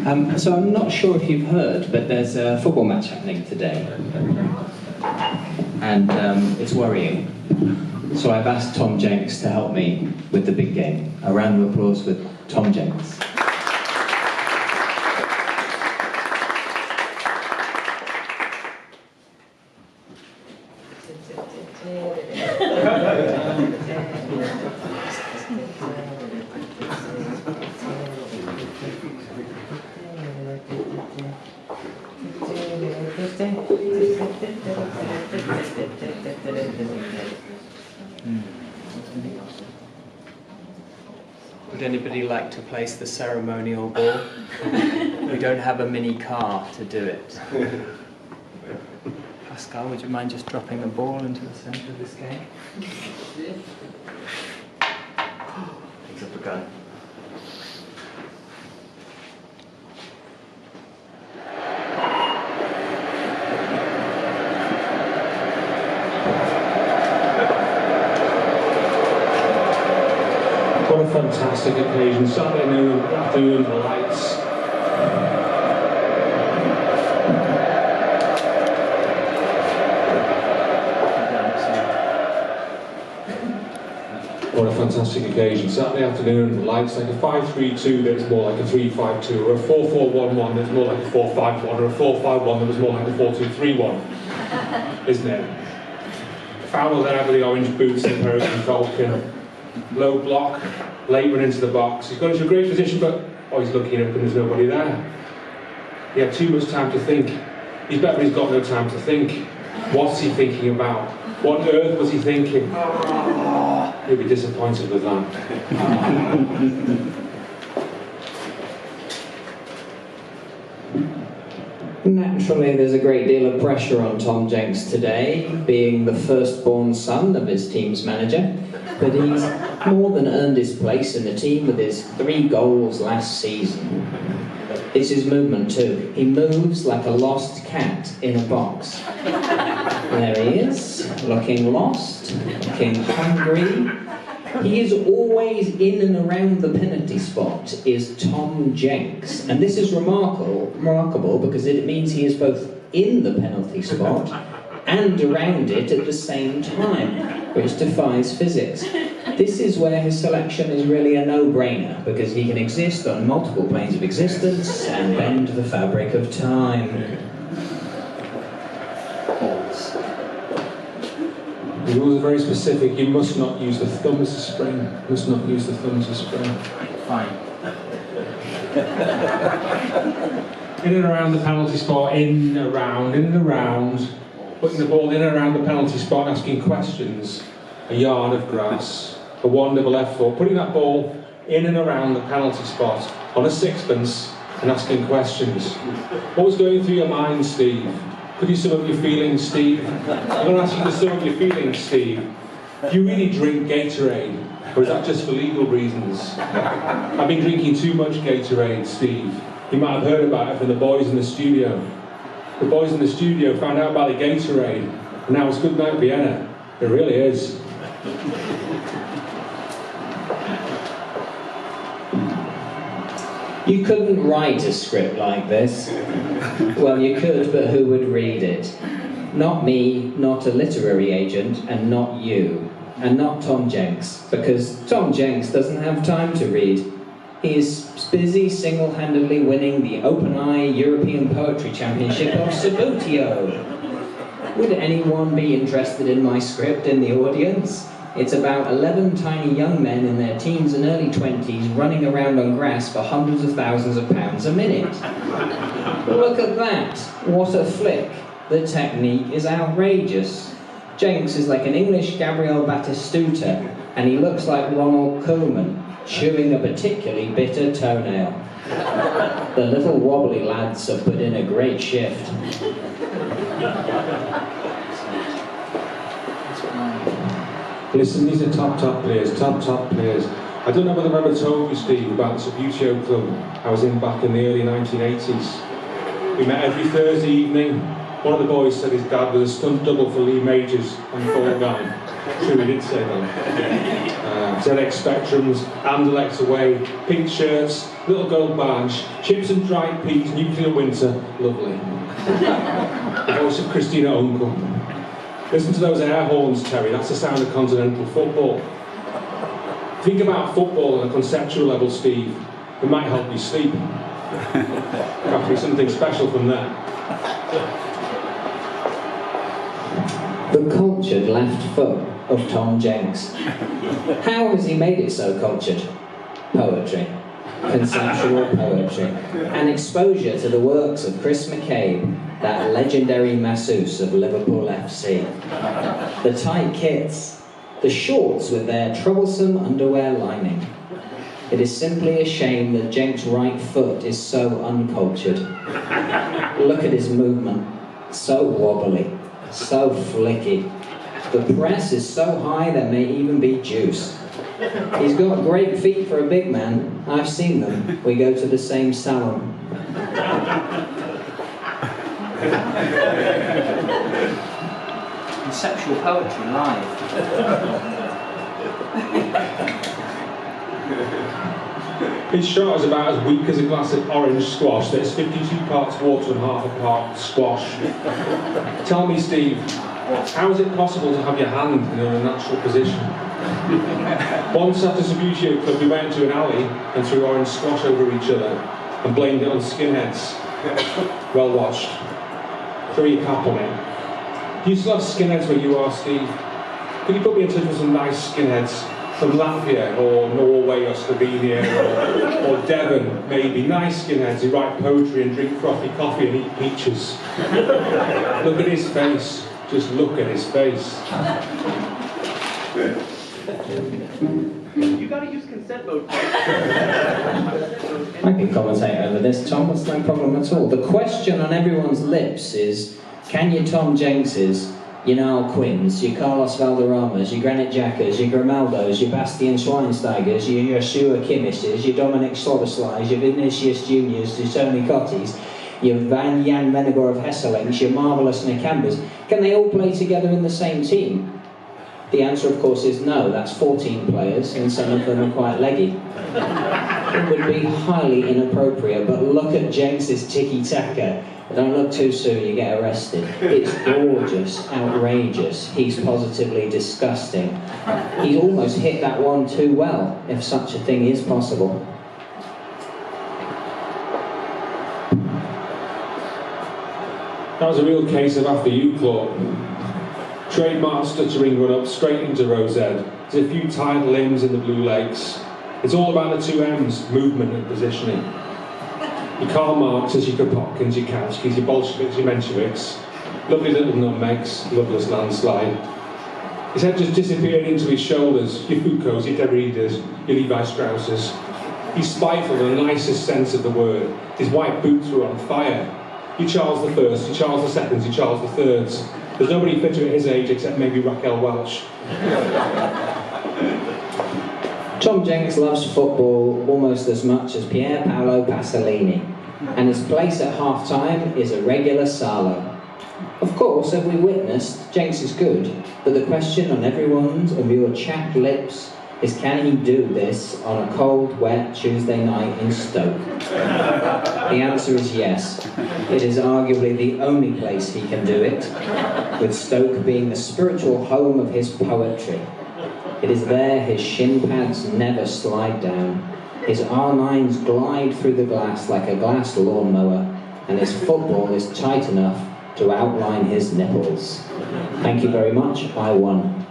So I'm not sure if you've heard, but there's a football match happening today. And it's worrying. So I've asked Tom Jenks to help me with the big game. A round of applause for Tom Jenks. Would anybody like to place the ceremonial ball? We don't have a mini car to do it. Pascal, would you mind just dropping the ball into the centre of this game? Picks up a gun. What a fantastic occasion. Saturday afternoon, the lights. What a fantastic occasion. Saturday afternoon, the lights, like a 5-3-2 that's more like a 3-5-2, or a 4-4-1-1 that's more like a 4-5-1, or a 4-5-1 that was more like a 4-2-3-1, isn't it? Fowler there with the orange boots and Hurricane Falcon. Low block, late run into the box. He's got into a great position, but he's looking up and there's nobody there. He had too much time to think. He's better he's got no time to think. What's he thinking about? What on earth was he thinking? He'll be disappointed with that. Naturally, there's a great deal of pressure on Tom Jenks today, being the firstborn son of his team's manager. But he's more than earned his place in the team with his 3 goals last season. It's his movement too. He moves like a lost cat in a box. There he is, looking lost, looking hungry. He is always in and around the penalty spot, is Tom Jenks. And this is remarkable because it means he is both in the penalty spot and around it at the same time, which defies physics. This is where his selection is really a no-brainer, because he can exist on multiple planes of existence and bend the fabric of time. The rules are very specific. You must not use the thumb as a spring. You must not use the thumb as a spring. Fine. In and around the penalty spot, in and around. Putting the ball in and around the penalty spot, asking questions. A yard of grass, a wonderful left foot. Putting that ball in and around the penalty spot on a sixpence and asking questions. What was going through your mind, Steve? Could you sum up your feelings, Steve? I'm going to ask you to sum up your feelings, Steve. Do you really drink Gatorade? Or is that just for legal reasons? I've been drinking too much Gatorade, Steve. You might have heard about it from the boys in the studio. The boys in the studio found out about the Gatorade, and now it's good night Vienna. It really is. You couldn't write a script like this. Well, you could, but who would read it? Not me, not a literary agent, and not you. And not Tom Jenks, because Tom Jenks doesn't have time to read. He is busy single-handedly winning the Open Eye European Poetry Championship of Subbuteo. Would anyone be interested in my script in the audience? It's about 11 tiny young men in their teens and early 20s running around on grass for hundreds of thousands of pounds a minute. Look at that! What a flick! The technique is outrageous. Jenks is like an English Gabriel Batistuta, and he looks like Ronald Koeman, chewing a particularly bitter toenail. The little wobbly lads have put in a great shift. Listen, these are top players, top players. I don't know whether I've ever told you, Steve, about the Subbuteo club I was in back in the early 1980s. We met every Thursday evening. One of the boys said his dad was a stunt double for Lee Majors on Fall Guy. True, he did say that. ZX Spectrums, Anderlecht's away, pink shirts, little gold badge, chips and dried peas, nuclear winter, lovely. The voice of Christina Uncle. Listen to those air horns, Terry, that's the sound of continental football. Think about football on a conceptual level, Steve. It might help you sleep. Perhaps be something special from there. The cultured left foot of Tom Jenks. How has he made it so cultured? Poetry. Conceptual poetry. And exposure to the works of Chris McCabe, that legendary masseuse of Liverpool FC. The tight kits. The shorts with their troublesome underwear lining. It is simply a shame that Jenks' right foot is so uncultured. Look at his movement. So wobbly. So flicky. The press is so high there may even be juice. He's got great feet for a big man. I've seen them. We go to the same salon. Conceptual poetry live. His shot is about as weak as a glass of orange squash that is 52 parts water and half a part squash. Tell me, Steve, how is it possible to have your hand in an unnatural position? Once after Subbuteo Club we went to an alley and threw orange squash over each other and blamed it on skinheads. Well watched. Throw your cap on it. Do you still have skinheads where you are, Steve? Could you put me in touch with some nice skinheads? From Latvia, or Norway, or Slovenia, or Devon, maybe. Nice skinheads who write poetry and drink frothy coffee and eat peaches. Look at his face. Just look at his face. You gotta use consent mode. I can commentate over this, Tom. That's no problem at all. The question on everyone's lips is, can you Tom Jenkses, your Niall Quinns, your Carlos Valderramas, your Granit Xhakas, your Grimaldos, your Bastian Schweinsteigers, your Joshua Kimmishes, your Dominic Sloboslais, your Vinicius Juniors, your Tony Cottis, your Van Jan Venegor of Hesselinks, your marvellous Nakambas, can they all play together in the same team? The answer, of course, is no. That's 14 players, and some of them are quite leggy. It would be highly inappropriate, but look at Jenks' tiki-taka. Don't look too soon, you get arrested. It's gorgeous, outrageous. He's positively disgusting. He's almost hit that one too well, if such a thing is possible. That was a real case of after you, Claude. Trademark stuttering run up straight into Rosette. There's a few tight limbs in the Blue Lakes. It's all about the two M's, movement and positioning. Your Karl Marx's, your Kropotkin's, your Kautsky's, your Bolsheviks, your Mensheviks. Lovely little nutmegs, loveless landslide. His head just disappeared into his shoulders. Your Foucaults, your Derridas, your Levi Strausses. He's spiteful in the nicest sense of the word. His white boots were on fire. Your Charles I, your Charles II, your Charles III. There's nobody fitter at his age except maybe Raquel Welch. Tom Jenks loves football almost as much as Pier Paolo Pasolini, and his place at half-time is a regular Salo. Of course, as we witnessed, Jenks is good, but the question on everyone's of your chapped lips is, can he do this on a cold, wet Tuesday night in Stoke? The answer is yes. It is arguably the only place he can do it, with Stoke being the spiritual home of his poetry. It is there his shin pads never slide down, his R9s glide through the glass like a glass lawnmower, and his football is tight enough to outline his nipples. Thank you very much, I won.